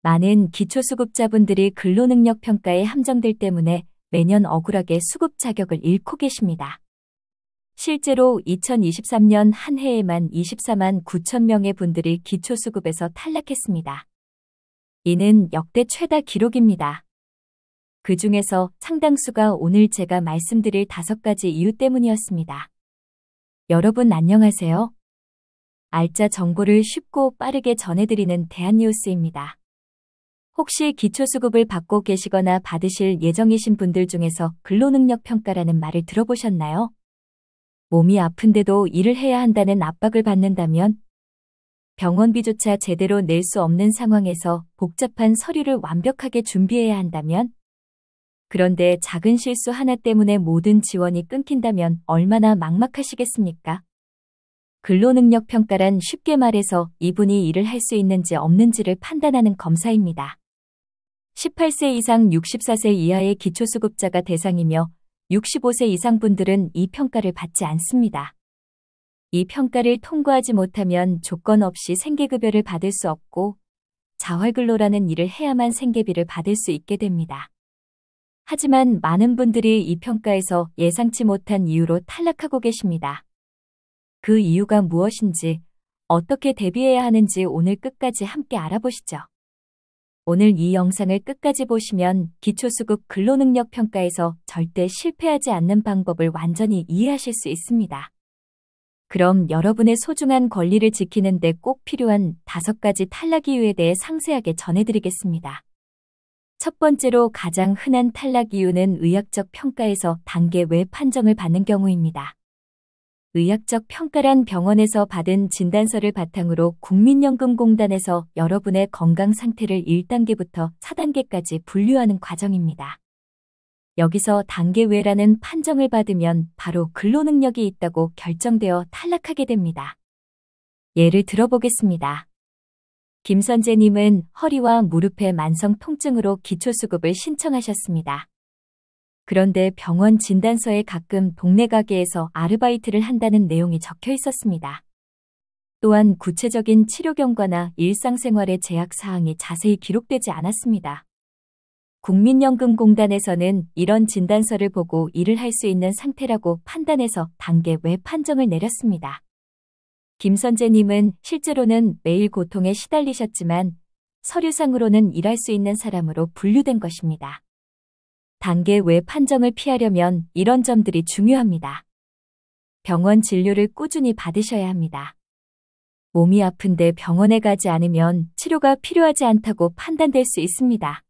많은 기초수급자분들이 근로능력 평가의 함정들 때문에 매년 억울하게 수급 자격을 잃고 계십니다. 실제로 2023년 한 해에만 24만 9천 명의 분들이 기초수급에서 탈락했습니다. 이는 역대 최다 기록입니다. 그 중에서 상당수가 오늘 제가 말씀드릴 5가지 이유 때문이었습니다. 여러분 안녕하세요. 알짜 정보를 쉽고 빠르게 전해드리는 대한뉴스입니다. 혹시 기초수급을 받고 계시거나 받으실 예정이신 분들 중에서 근로능력 평가라는 말을 들어보셨나요? 몸이 아픈데도 일을 해야 한다는 압박을 받는다면, 병원비조차 제대로 낼 수 없는 상황에서 복잡한 서류를 완벽하게 준비해야 한다면, 그런데 작은 실수 하나 때문에 모든 지원이 끊긴다면 얼마나 막막하시겠습니까? 근로능력 평가란 쉽게 말해서 이분이 일을 할 수 있는지 없는지를 판단하는 검사입니다. 18세 이상 64세 이하의 기초수급자가 대상이며 65세 이상 분들은 이 평가를 받지 않습니다. 이 평가를 통과하지 못하면 조건 없이 생계급여를 받을 수 없고 자활근로라는 일을 해야만 생계비를 받을 수 있게 됩니다. 하지만 많은 분들이 이 평가에서 예상치 못한 이유로 탈락하고 계십니다. 그 이유가 무엇인지, 어떻게 대비해야 하는지 오늘 끝까지 함께 알아보시죠. 오늘 이 영상을 끝까지 보시면 기초수급 근로능력 평가에서 절대 실패하지 않는 방법을 완전히 이해하실 수 있습니다. 그럼 여러분의 소중한 권리를 지키는 데 꼭 필요한 5가지 탈락 이유에 대해 상세하게 전해드리겠습니다. 첫 번째로 가장 흔한 탈락 이유는 의학적 평가에서 단계 외 판정을 받는 경우입니다. 의학적 평가란 병원에서 받은 진단서를 바탕으로 국민연금공단에서 여러분의 건강 상태를 1단계부터 4단계까지 분류하는 과정입니다. 여기서 단계 외라는 판정을 받으면 바로 근로능력이 있다고 결정되어 탈락하게 됩니다. 예를 들어보겠습니다. 김선재님은 허리와 무릎의 만성 통증으로 기초수급을 신청하셨습니다. 그런데 병원 진단서에 가끔 동네 가게에서 아르바이트를 한다는 내용이 적혀 있었습니다. 또한 구체적인 치료 경과나 일상생활의 제약 사항이 자세히 기록되지 않았습니다. 국민연금공단에서는 이런 진단서를 보고 일을 할 수 있는 상태라고 판단해서 단계 외 판정을 내렸습니다. 김선재님은 실제로는 매일 고통에 시달리셨지만 서류상으로는 일할 수 있는 사람으로 분류된 것입니다. 단계 외 판정을 피하려면 이런 점들이 중요합니다. 병원 진료를 꾸준히 받으셔야 합니다. 몸이 아픈데 병원에 가지 않으면 치료가 필요하지 않다고 판단될 수 있습니다.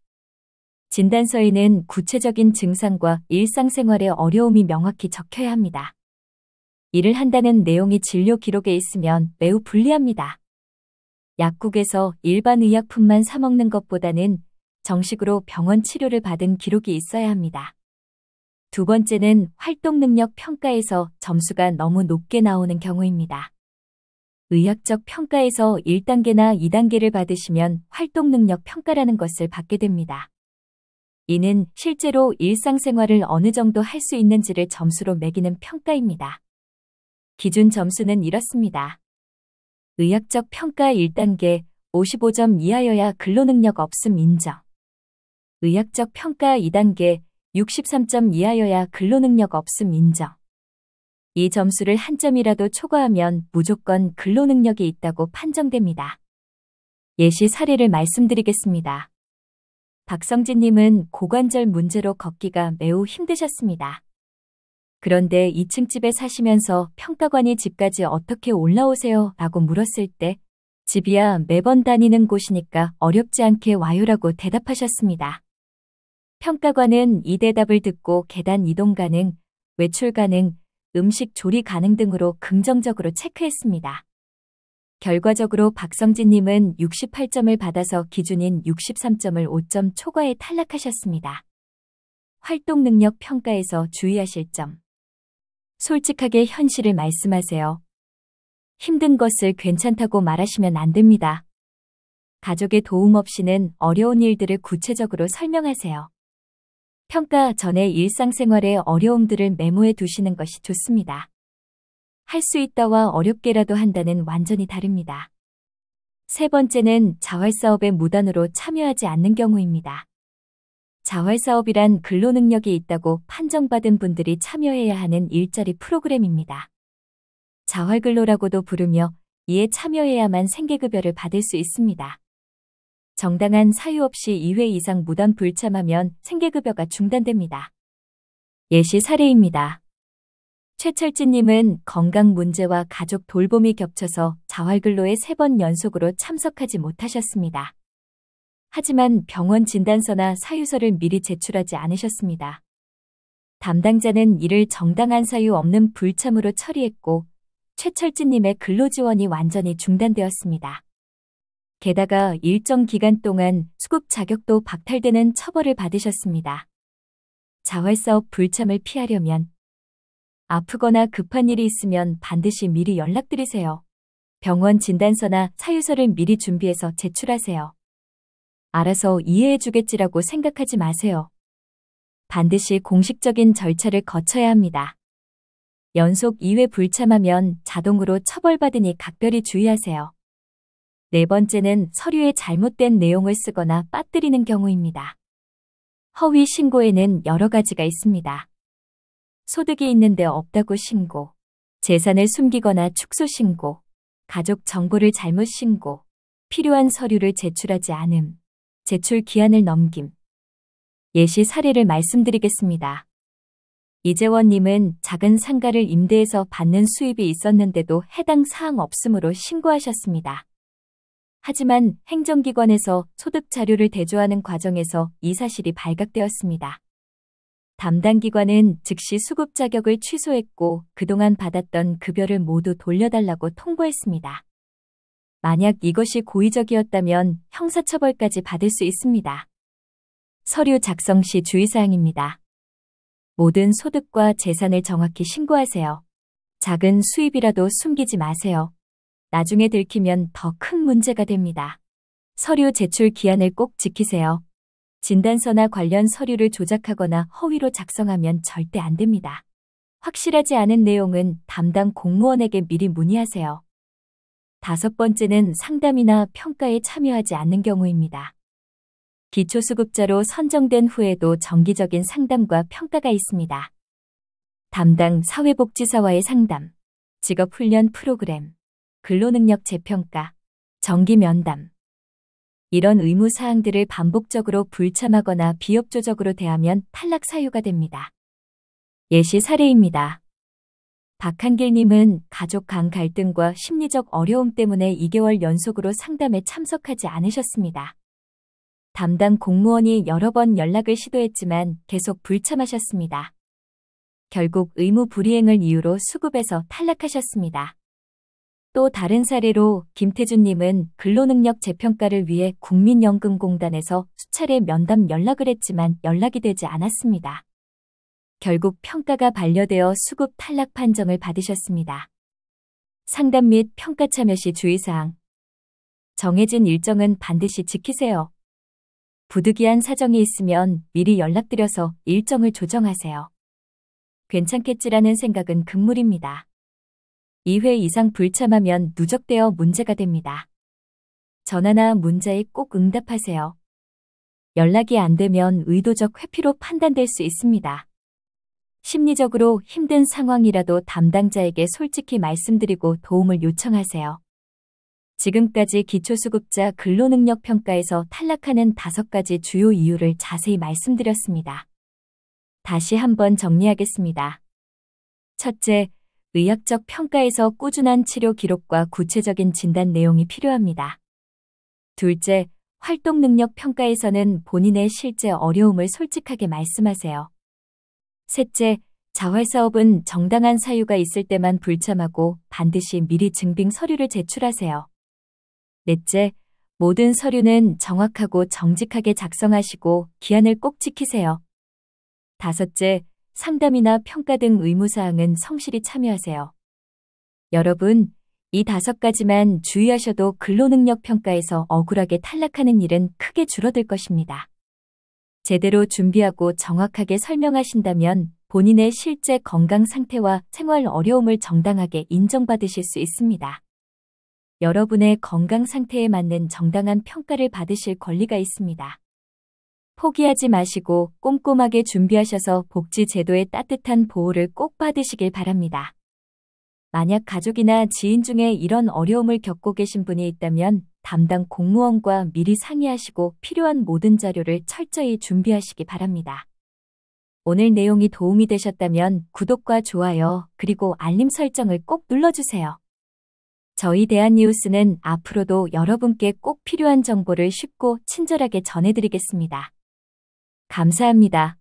진단서에는 구체적인 증상과 일상생활의 어려움이 명확히 적혀야 합니다. 일을 한다는 내용이 진료 기록에 있으면 매우 불리합니다. 약국에서 일반 의약품만 사 먹는 것보다는 정식으로 병원 치료를 받은 기록이 있어야 합니다. 두 번째는 활동능력 평가에서 점수가 너무 높게 나오는 경우입니다. 의학적 평가에서 1단계나 2단계를 받으시면 활동능력 평가라는 것을 받게 됩니다. 이는 실제로 일상생활을 어느 정도 할 수 있는지를 점수로 매기는 평가입니다. 기준 점수는 이렇습니다. 의학적 평가 1단계 55점 이하여야 근로능력 없음 인정. 의학적 평가 2단계 63점 이하여야 근로능력 없음 인정. 이 점수를 한 점이라도 초과하면 무조건 근로능력이 있다고 판정됩니다. 예시 사례를 말씀드리겠습니다. 박성진님은 고관절 문제로 걷기가 매우 힘드셨습니다. 그런데 2층 집에 사시면서 평가관이 집까지 어떻게 올라오세요? 라고 물었을 때 집이야 매번 다니는 곳이니까 어렵지 않게 와요라고 대답하셨습니다. 평가관은 이 대답을 듣고 계단 이동 가능, 외출 가능, 음식 조리 가능 등으로 긍정적으로 체크했습니다. 결과적으로 박성진님은 68점을 받아서 기준인 63점을 5점 초과에 탈락하셨습니다. 활동능력 평가에서 주의하실 점. 솔직하게 현실을 말씀하세요. 힘든 것을 괜찮다고 말하시면 안 됩니다. 가족의 도움 없이는 어려운 일들을 구체적으로 설명하세요. 평가 전에 일상생활의 어려움들을 메모해 두시는 것이 좋습니다. 할 수 있다와 어렵게라도 한다는 완전히 다릅니다. 세 번째는 자활사업에 무단으로 참여하지 않는 경우입니다. 자활사업이란 근로능력이 있다고 판정받은 분들이 참여해야 하는 일자리 프로그램입니다. 자활근로라고도 부르며 이에 참여해야만 생계급여를 받을 수 있습니다. 정당한 사유 없이 2회 이상 무단 불참하면 생계급여가 중단됩니다. 예시 사례입니다. 최철진님은 건강 문제와 가족 돌봄이 겹쳐서 자활근로에 3번 연속으로 참석하지 못하셨습니다. 하지만 병원 진단서나 사유서를 미리 제출하지 않으셨습니다. 담당자는 이를 정당한 사유 없는 불참으로 처리했고 최철진님의 근로지원이 완전히 중단되었습니다. 게다가 일정 기간 동안 수급 자격도 박탈되는 처벌을 받으셨습니다. 자활사업 불참을 피하려면 아프거나 급한 일이 있으면 반드시 미리 연락드리세요. 병원 진단서나 사유서를 미리 준비해서 제출하세요. 알아서 이해해주겠지라고 생각하지 마세요. 반드시 공식적인 절차를 거쳐야 합니다. 연속 2회 불참하면 자동으로 처벌받으니 각별히 주의하세요. 네 번째는 서류에 잘못된 내용을 쓰거나 빠뜨리는 경우입니다. 허위 신고에는 여러 가지가 있습니다. 소득이 있는데 없다고 신고, 재산을 숨기거나 축소 신고, 가족 정보를 잘못 신고, 필요한 서류를 제출하지 않음, 제출 기한을 넘김. 예시 사례를 말씀드리겠습니다. 이재원님은 작은 상가를 임대해서 받는 수입이 있었는데도 해당 사항 없음으로 신고하셨습니다. 하지만 행정기관에서 소득 자료를 대조하는 과정에서 이 사실이 발각되었습니다. 담당 기관은 즉시 수급 자격을 취소했고 그동안 받았던 급여를 모두 돌려달라고 통보했습니다. 만약 이것이 고의적이었다면 형사처벌까지 받을 수 있습니다. 서류 작성 시 주의사항입니다. 모든 소득과 재산을 정확히 신고하세요. 작은 수입이라도 숨기지 마세요. 나중에 들키면 더 큰 문제가 됩니다. 서류 제출 기한을 꼭 지키세요. 진단서나 관련 서류를 조작하거나 허위로 작성하면 절대 안 됩니다. 확실하지 않은 내용은 담당 공무원에게 미리 문의하세요. 다섯 번째는 상담이나 평가에 참여하지 않는 경우입니다. 기초수급자로 선정된 후에도 정기적인 상담과 평가가 있습니다. 담당 사회복지사와의 상담, 직업훈련 프로그램, 근로능력 재평가, 정기면담. 이런 의무사항들을 반복적으로 불참하거나 비협조적으로 대하면 탈락 사유가 됩니다. 예시 사례입니다. 박한길님은 가족 간 갈등과 심리적 어려움 때문에 2개월 연속으로 상담에 참석하지 않으셨습니다. 담당 공무원이 여러 번 연락을 시도했지만 계속 불참하셨습니다. 결국 의무 불이행을 이유로 수급에서 탈락하셨습니다. 또 다른 사례로 김태준님은 근로능력 재평가를 위해 국민연금공단에서 수차례 면담 연락을 했지만 연락이 되지 않았습니다. 결국 평가가 반려되어 수급 탈락 판정을 받으셨습니다. 상담 및 평가 참여 시 주의사항. 정해진 일정은 반드시 지키세요. 부득이한 사정이 있으면 미리 연락드려서 일정을 조정하세요. 괜찮겠지라는 생각은 금물입니다. 2회 이상 불참하면 누적되어 문제가 됩니다. 전화나 문자에 꼭 응답하세요. 연락이 안 되면 의도적 회피로 판단될 수 있습니다. 심리적으로 힘든 상황이라도 담당자에게 솔직히 말씀드리고 도움을 요청하세요. 지금까지 기초수급자 근로능력 평가에서 탈락하는 5가지 주요 이유를 자세히 말씀드렸습니다. 다시 한번 정리하겠습니다. 첫째, 의학적 평가에서 꾸준한 치료 기록과 구체적인 진단 내용이 필요합니다. 둘째, 활동능력 평가에서는 본인의 실제 어려움을 솔직하게 말씀하세요. 셋째, 자활사업은 정당한 사유가 있을 때만 불참하고 반드시 미리 증빙 서류를 제출하세요. 넷째, 모든 서류는 정확하고 정직하게 작성하시고 기한을 꼭 지키세요. 다섯째, 상담이나 평가 등 의무사항은 성실히 참여하세요. 여러분, 이 5가지만 주의하셔도 근로능력 평가에서 억울하게 탈락하는 일은 크게 줄어들 것입니다. 제대로 준비하고 정확하게 설명하신다면 본인의 실제 건강 상태와 생활 어려움을 정당하게 인정받으실 수 있습니다. 여러분의 건강 상태에 맞는 정당한 평가를 받으실 권리가 있습니다. 포기하지 마시고 꼼꼼하게 준비하셔서 복지 제도의 따뜻한 보호를 꼭 받으시길 바랍니다. 만약 가족이나 지인 중에 이런 어려움을 겪고 계신 분이 있다면 담당 공무원과 미리 상의하시고 필요한 모든 자료를 철저히 준비하시기 바랍니다. 오늘 내용이 도움이 되셨다면 구독과 좋아요, 그리고 알림 설정을 꼭 눌러주세요. 저희 대한뉴스는 앞으로도 여러분께 꼭 필요한 정보를 쉽고 친절하게 전해드리겠습니다. 감사합니다.